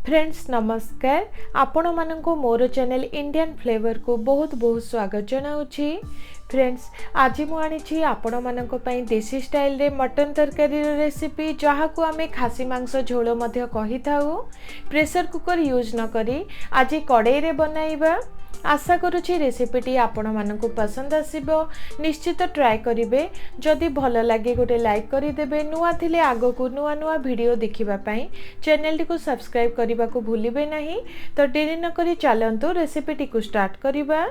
Friends नमस्कार आपण माननको मोर channel Indian flavour को बहुत बहुत स्वागत जनाऊँगी। फ्रेंड्स आज मुझे आपण माननको पई देसी स्टाइल रे मटन तरकारी रेसिपी जहाँ को आमे खासी मांस झोल मध्य कही थाउ प्रेशर कुकर यूज न करी आज कड़ाई रे बनाइबा। आशा करुछि रेसिपीटी आपण माननको पसंद आसीबो। निश्चित ट्राए करिवे। जदि भल लागे गोटे लाइक करिदेबे। नुआ थिले आगो को नुआ नुआ वीडियो देखिबा पई चैनल को सब्सक्राइब करने को भूलिबे नहीं। तो देरी न करी चलंतु रेसिपीटी को स्टार्ट करिबा।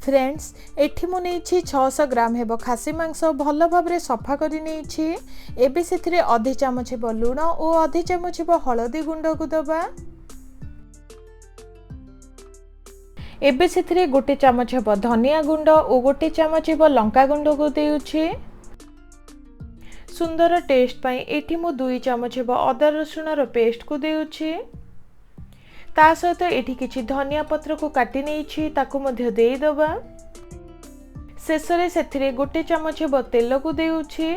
फ्रेंड्स एठी मु नेछि 600 ग्राम हेबो खासी मांस भल भाबरे सफा करि नेछि। एबे सेथिरे आधे चामच हेबो लूण और आधे चामच हेबो हळदी गुंड को दबा। एबे सेथिरे गोटे चामच हेबो धनिया गुंड और गोटे चामच हेबो लंका गुंड को देउछि। सुंदर टेस्ट पई एठी मु 2 चामच हेबो अदा रसुण रो पेस्ट को देउछि। ता सहित एठी किछि धनिया पत्र को काटी नेछि ताकू मध्य देई दबा। शेष रे सेथिरे गोटे चामच हेबो तेल को देउछि।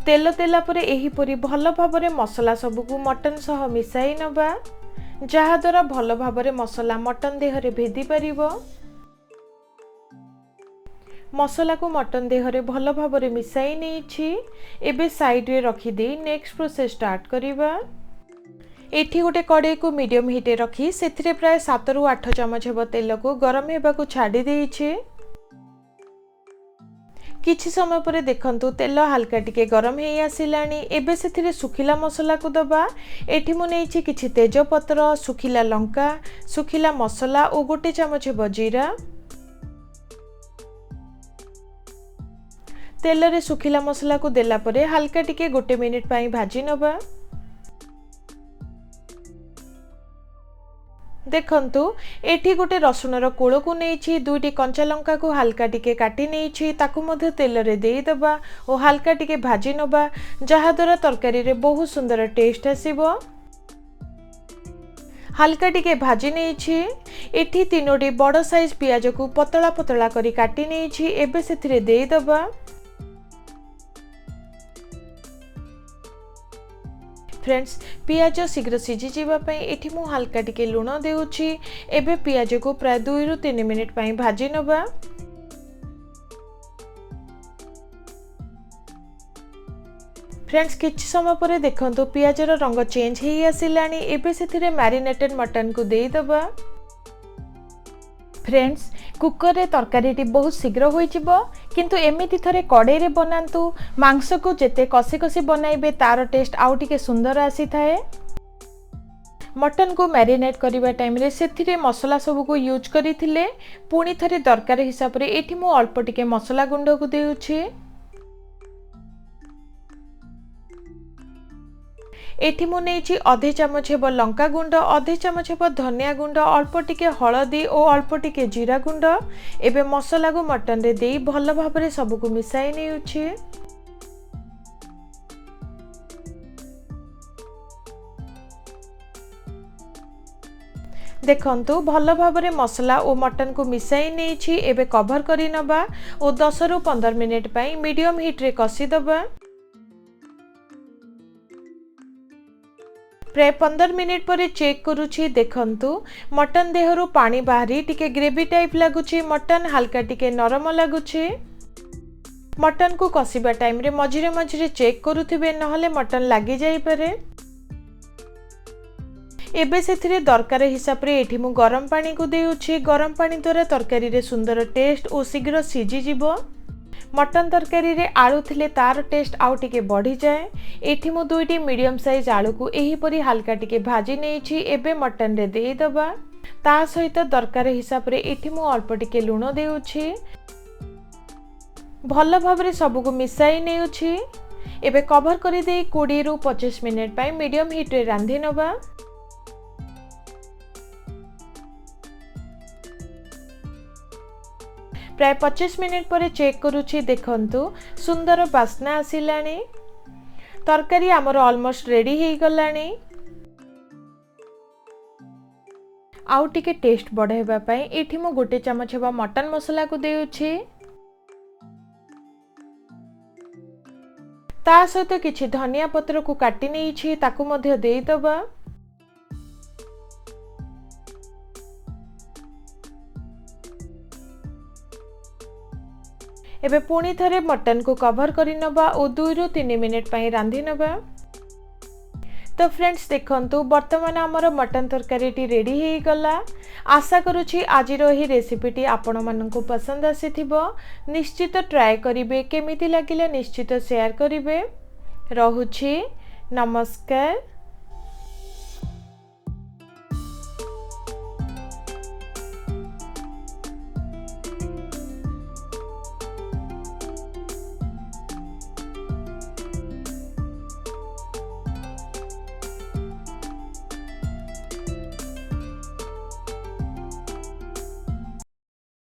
तेल देला परे एही परी भल भाबरे मसला सब को मटन सह मिसाई नबा जहा द्वारा भल भाबरे मसला मटन देहरे भेदी परिबो। मसला को मटन देहरे भल भाबरे मिसाई नेछि। एबे साइड रे रखी दे नेक्स्ट प्रोसेस स्टार्ट करिबा। एठी गोटे कड़ाई को मीडियम हीट रखी सेथिरे प्राय 7 रु 8 चमच हेबो तेल को गरम हेबा को छाड़ी देइछि। किछि समय परे देखंतु तेल हल्का टिके गरम हेई आसिलानी। एबे सेथिरे सुखिला मसला को दबा। एठी मु नेछि किछि तेज पत्र सुखिला लंका सुखिला मसला और गोटे चामच हेबो जीरा। तेल रे सुखिला मसला को देला परे हल्का टिके गोटे मिनिट पई भाजी नबा। देखंतु एठी गोटे रसुण रो कोळ को नेछि। 2टी कंचा लंका को हल्का टिके काटी नेछि ताकू मध्य तेल रे देई दबा और हल्का टिके भाजी नबा जहा द्वारा तरकारी रे बहुत सुंदर टेस्ट आसीबो। हल्का टिके भाजी नेछि। एठी 3टी बड़ साइज पियाज को पतला पतला करी काटी नेछि। एबे सेथिरे देई दबा। फ्रेंड्स पियाज शीघ्र सीझी जीवा पई एठी मु हल्का टिके लूण देउछि। एबे पियाज को प्राय 2 रु 3 मिनिट पई भाजी नबा। फ्रेंड्स किछि समय परे देखंतु पियाज रो रंग चेंज हेई आसिलानी। एबे सेथिरे मैरिनेटेड मटन को देई दबा। फ्रेंड्स कुकर रे तरकारीटी बहुत शीघ्र होई जिवो किंतु एमिति थरे कड़ाई रे बनांतु मांस को जेते कसी कसी बनाइबे तार टेस्ट आउ टिके सुंदर आसी थाए। मटन को मैरिनेट करिबा टाइम रे सेथिरे मसला सब को यूज करिथिले पुणी थरे दरकार हिसाब रे एठी मु अल्प टिके मसला गुंड को देउछि। एठी मु नेछि आधे चामच हेबो लंका गुंड आधे चामच हेबो धनिया गुंड अल्प टिके हळदी और अल्प टिके जीरा गुंड। एबे मसला को मटन रे देई भल भाबरे सब को मिसाई नेउछि। देखंतु भल भाबरे मसला और मटन को मिसाई नेछि। एबे कवर करि नबा और 10 रु 15 मिनिट पई मीडियम हीट रे कसी दबा। प्राय 15 मिनिट पर चेक करुछि। देखंतु मटन देहरु पानी बाहरी टिके ग्रेवी टाइप लागुछि। मटन हल्का टिके नरम लागुछि। मटन को कसिबा टाइम रे मझिरे मझिरे चेक करुथिबे नहले मटन लागि जाई पारे। एबे सेथिरे दरकार हिसाब रे एठी मु गरम पानी को देउछि। गरम पानी द्वारा तरकारी रे सुंदर टेस्ट और शीघ्र सीझी जिवो। मटन तरकारी रे आलू थिले तार टेस्ट आउ टिके बढ़ी जाए। एठी मु 2टी मीडियम साइज आलू को एही परी हल्का टिके भाजी नेछि। एबे मटन रे देई दबा। ता सहित दरकार हिसाब रे एठी मु अल्प टिके लूण देउछि। भल भाबरे सब को मिसाई नेउछि। एबे कवर करि देई 20 रु 25 मिनिट पई मीडियम हीट रे रांधी नबा। प्राय 25 मिनिट पर चेक करुछि। देखंतु सुंदर बास्ना आसिलानी। तरकारी आमर ऑलमोस्ट रेडी हेई गलानी। आउ टिके टेस्ट बढ़ाइबा पई एठी मु 1 चमच हेबा मटन मसला को देउछि। ता सहित किछि धनिया पत्र को काटी नेइछि ताकू मध्य देई दबा। एबे पुणी थरे मटन को कवर करि नबा और 2 रु 3 मिनिट पई रांधी नबा। तो फ्रेंड्स देखंतु वर्तमान हमर मटन तरकारी टी रेडी हे गला। आशा करूछि आज ही रेसिपी टी आपण माननकु पसंद आसीथिबो। निश्चित ट्राई करिवे, केमिति लागिले निश्चित शेयर करिवे। रहुछि, नमस्कार।